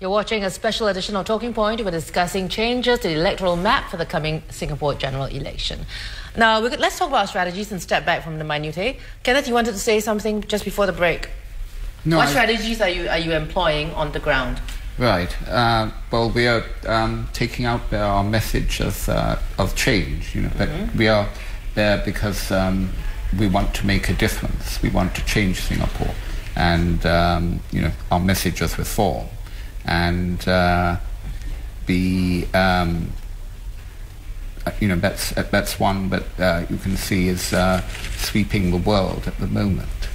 You're watching a special edition of Talking Point. We're discussing changes to the electoral map for the coming Singapore general election. Now, let's talk about strategies and step back from the minutiae. Kenneth, you wanted to say something just before the break. No, what strategies are you employing on the ground? Right. Well, we are taking out our message of change. But we are there because we want to make a difference. We want to change Singapore, and our message is reform. And that's one that you can see is sweeping the world at the moment.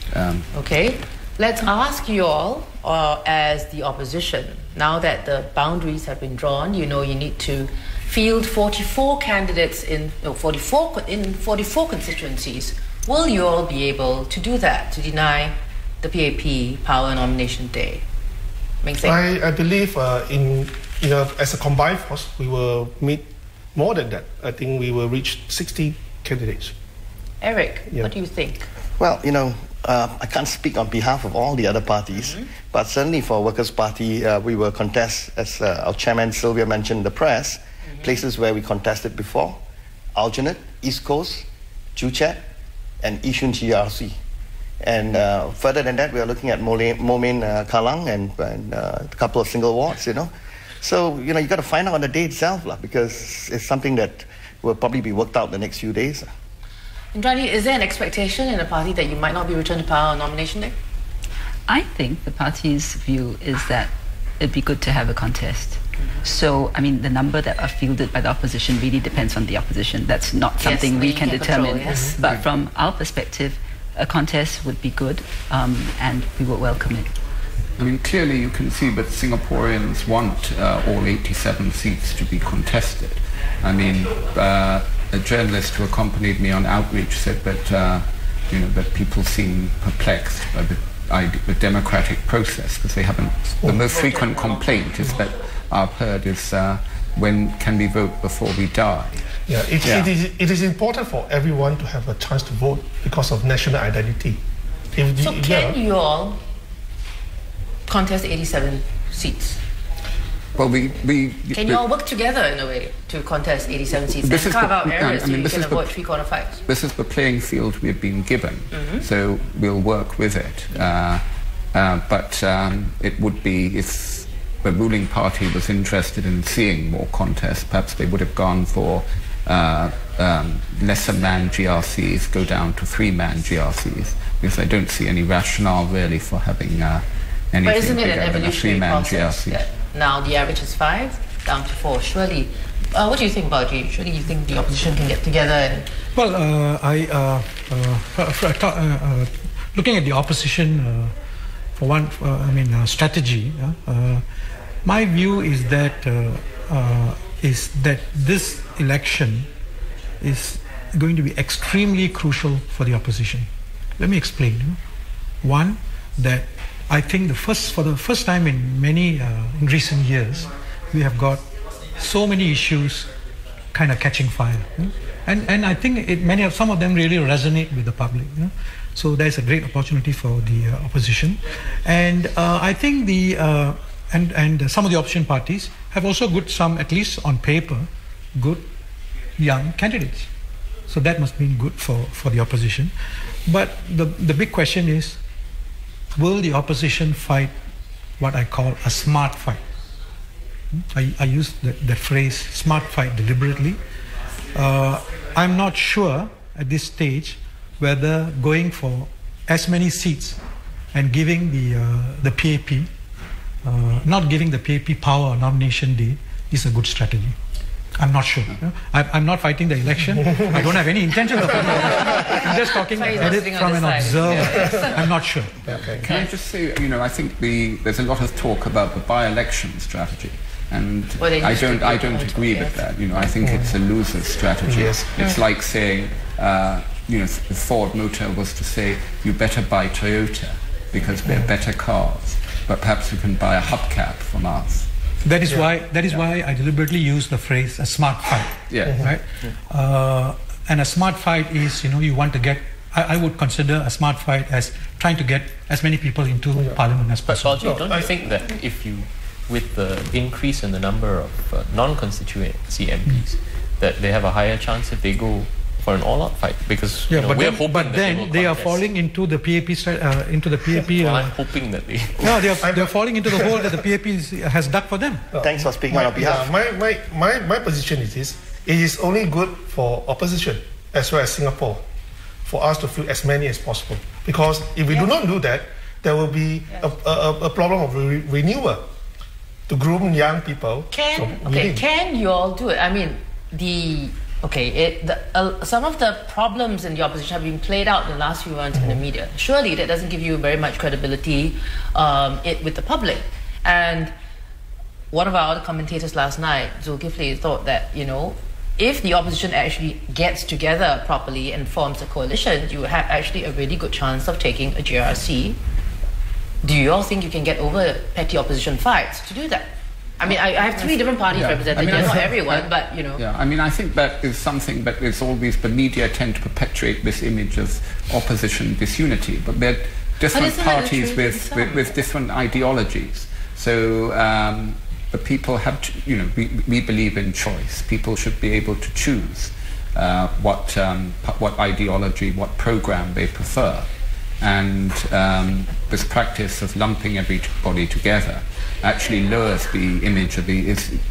Okay, let's ask you all, as the opposition, now that the boundaries have been drawn, you need to field 44 candidates in 44 constituencies. Will you all be able to do that, to deny the PAP power nomination day? I believe as a combined force, we will meet more than that. I think we will reach 60 candidates. Eric, what do you think? Well, I can't speak on behalf of all the other parties, but certainly for Workers' Party, we will contest, as our chairman Sylvia mentioned in the press, places where we contested before: Aljunied, East Coast, Joo Chiat, and Yishun GRC. And further than that, we are looking at Moulmein Kallang and a couple of single wards, So, you got to find out on the day itself, because it's something that will probably be worked out the next few days. Indrani, is there an expectation in the party that you might not be returned to power on nomination day? I think the party's view is that it'd be good to have a contest. So, the number that are fielded by the opposition really depends on the opposition. That's not something we can determine. Control, But from our perspective, a contest would be good, and we would welcome it. Clearly you can see that Singaporeans want all 87 seats to be contested. A journalist who accompanied me on outreach said that, that people seem perplexed by the democratic process, because they haven't. The most frequent complaint is that I've heard is when can we vote before we die? It is important for everyone to have a chance to vote because of national identity. Can you all contest 87 seats? Well, can you all work together in a way to contest 87 seats and carve out areas so you can avoid three-corner fights? This is the playing field we've been given, so we'll work with it. But it would be, if the ruling party was interested in seeing more contests, perhaps they would have gone for lesser man GRCs, go down to 3-man GRCs, because I don't see any rationale really for having anything but isn't it bigger an than a 3-man GRC? GRC. Now the average is 5, down to 4. Surely, what do you think about it? Surely you think the opposition can get together and... Well, looking at the opposition, for one, strategy. My view is that this election is going to be extremely crucial for the opposition. Let me explain. One, that I think for the first time in recent years, we have got so many issues kind of catching fire, and I think some of them really resonate with the public. So there's a great opportunity for the opposition, and I think and some of the opposition parties have also some, at least on paper, good young candidates. So that must mean good for the opposition. But the big question is, will the opposition fight what I call a smart fight? I use the phrase smart fight deliberately. I'm not sure at this stage whether going for as many seats and giving the PAP, not giving the PAP power on nomination day is a good strategy. I'm not sure. I'm not fighting the election. I don't have any intention of fighting the election. I'm just talking about it from an observer. I'm not sure. Okay. Can I just say, I think there's a lot of talk about the by-election strategy, and I don't agree with that. I think it's a loser's strategy. It's like saying, if Ford Motor was to say, you better buy Toyota because they're better cars, but perhaps you can buy a hubcap from us. That is why I deliberately use the phrase a smart fight. Right? And a smart fight is, you want to get. I would consider a smart fight as trying to get as many people into Parliament as possible. But don't you think that if you with the increase in the number of non-constituency MPs, that they have a higher chance if they go for an all-out fight, because yeah, we're hoping but then they are falling into the PAP well, I'm hoping that they no, they're falling into the hole that the PAP has dug for them. Thanks for speaking on our behalf. My position is this: it is only good for opposition as well as Singapore for us to field as many as possible, because if we do not do that, there will be a problem of renewal to groom young people. Can you all do it? I mean, some of the problems in the opposition have been played out in the last few months in the media. Surely that doesn't give you very much credibility with the public. And one of our other commentators last night, Zulkifli, thought that, if the opposition actually gets together properly and forms a coalition, you have actually a really good chance of taking a GRC. Do you all think you can get over petty opposition fights to do that? I mean, I have three different parties represented here, not everyone, but, Yeah, I mean, I think that is something that is always, the media tend to perpetuate this image of opposition disunity, but they're different parties with different ideologies. So the people have to, we believe in choice. People should be able to choose what ideology, what program they prefer. And this practice of lumping everybody together actually lowers the image of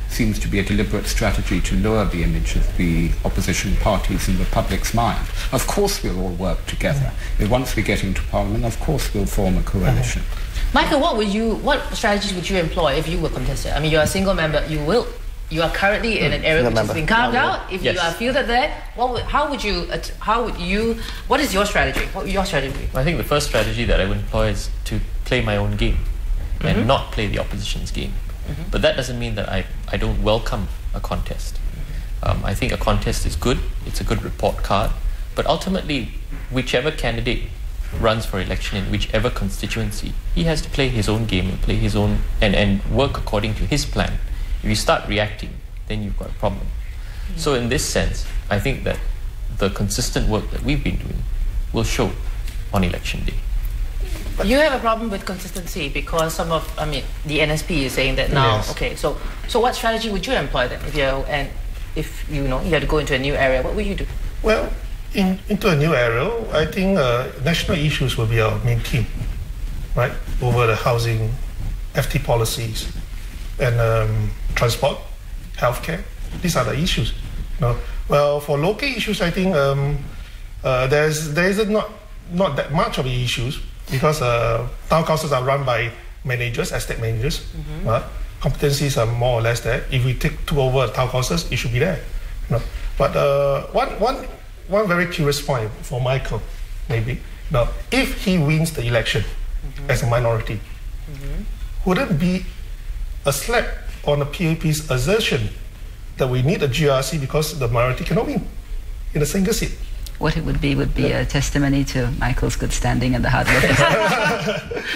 seems to be a deliberate strategy to lower the image of the opposition parties in the public's mind. Of course we'll all work together. Once we get into Parliament, of course we'll form a coalition. Michael, what strategies would you employ if you were contested? I mean, you're a single member, you are currently in an area which has been carved out. If you are fielded there, what is your strategy? What would your strategy be? I think the first strategy that I would employ is to play my own game and not play the opposition's game. But that doesn't mean that I don't welcome a contest. I think a contest is good, it's a good report card, but ultimately, whichever candidate runs for election in whichever constituency, he has to play his own game and play his own and work according to his plan. If you start reacting, then you've got a problem. So in this sense, I think that the consistent work that we've been doing will show on election day. You have a problem with consistency because the NSP is saying that now. Yes. Okay, so what strategy would you employ then if you had to go into a new area? What would you do? Well, into a new area, I think national issues will be our main theme, right? Over the housing, FT policies, and transport, healthcare. These are the issues. Well, for local issues, I think there is not that much of the issues, because town councils are run by managers, estate managers. Competencies are more or less there. If we took over town councils, it should be there. But one very curious point for Michael, maybe. Now, if he wins the election as a minority, would it be a slap on the PAP's assertion that we need a GRC because the minority cannot win in a single seat? What it would be a testimony to Michael's good standing and the hard work.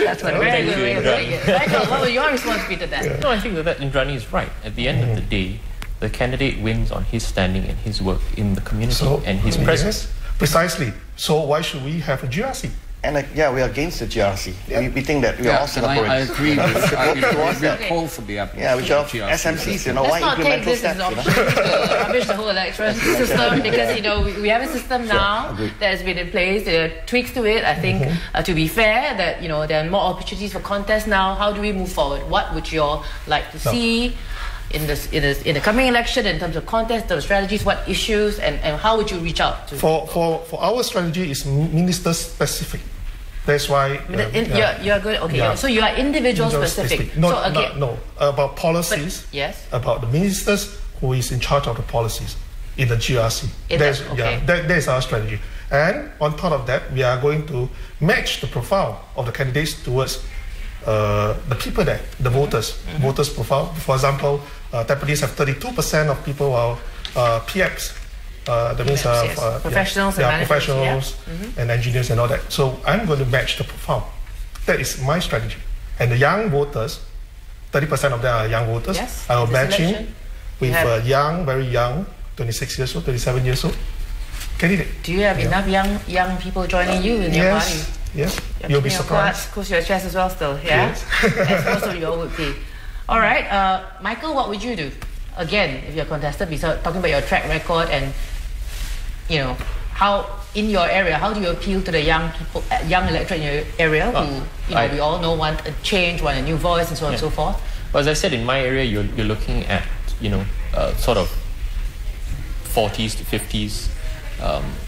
That's what it would be. Very good. Michael, what would your response be to that? No, I think that Indrani is right. At the end of the day, the candidate wins on his standing and his work in the community and his presence. Yes, precisely. So why should we have a GRC? And we are against the GRC. We think that we are all Singaporeans. I agree with call for the application of SMCs, why incremental steps? Let's not take this as an opportunity to rubbish the whole electoral system, because, we have a system now that has been in place. There are tweaks to it. I think, to be fair, that, there are more opportunities for contests now. How do we move forward? What would you all like to see in the coming election in terms of contests, the strategies, what issues, and how would you reach out to? For our strategy is minister specific. That's why you're good. Okay, so you are individual specific. No, about policies. Yes. About the ministers who is in charge of the policies in the GRC. That is our strategy. And on top of that, we are going to match the profile of the candidates towards the people there, the voters profile. For example, Tampines have 32% of people who are PX. That means professionals and engineers and all that. So I'm going to match the profile. That is my strategy. And the young voters, 30% of them are young voters. Yes, I will match him with a young, very young, 26 years old, 37 years old candidate. Do you have enough young people joining you in your party? Yes, you'll be surprised. Close your chest as well still, yeah? Yes. As most of you all would be. All right, Michael, what would you do? Again, if you're contested, besides talking about your track record and, you know, how in your area, how do you appeal to the young people, young electorate in your area who, you know, we all know want a change, want a new voice, and so on and so forth? Well, as I said, in my area, you're looking at, you know, sort of 40s to 50s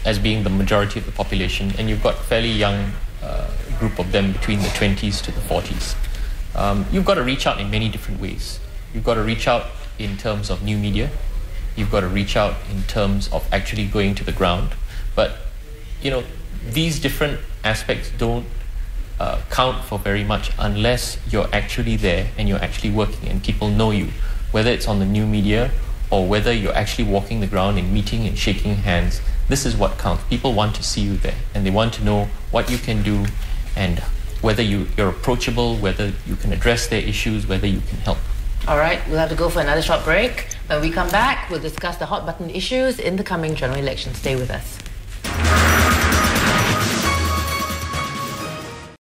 as being the majority of the population, and you've got a fairly young group of them between the 20s to the 40s. You've got to reach out in many different ways. You've got to reach out in terms of new media. You've got to reach out in terms of actually going to the ground. But, you know, these different aspects don't count for very much unless you're actually there and you're actually working and people know you, whether it's on the new media or whether you're actually walking the ground and meeting and shaking hands. This is what counts. People want to see you there and they want to know what you can do and whether you're approachable, whether you can address their issues, whether you can help. All right, we'll have to go for another short break. When we come back, we'll discuss the hot button issues in the coming general election. Stay with us.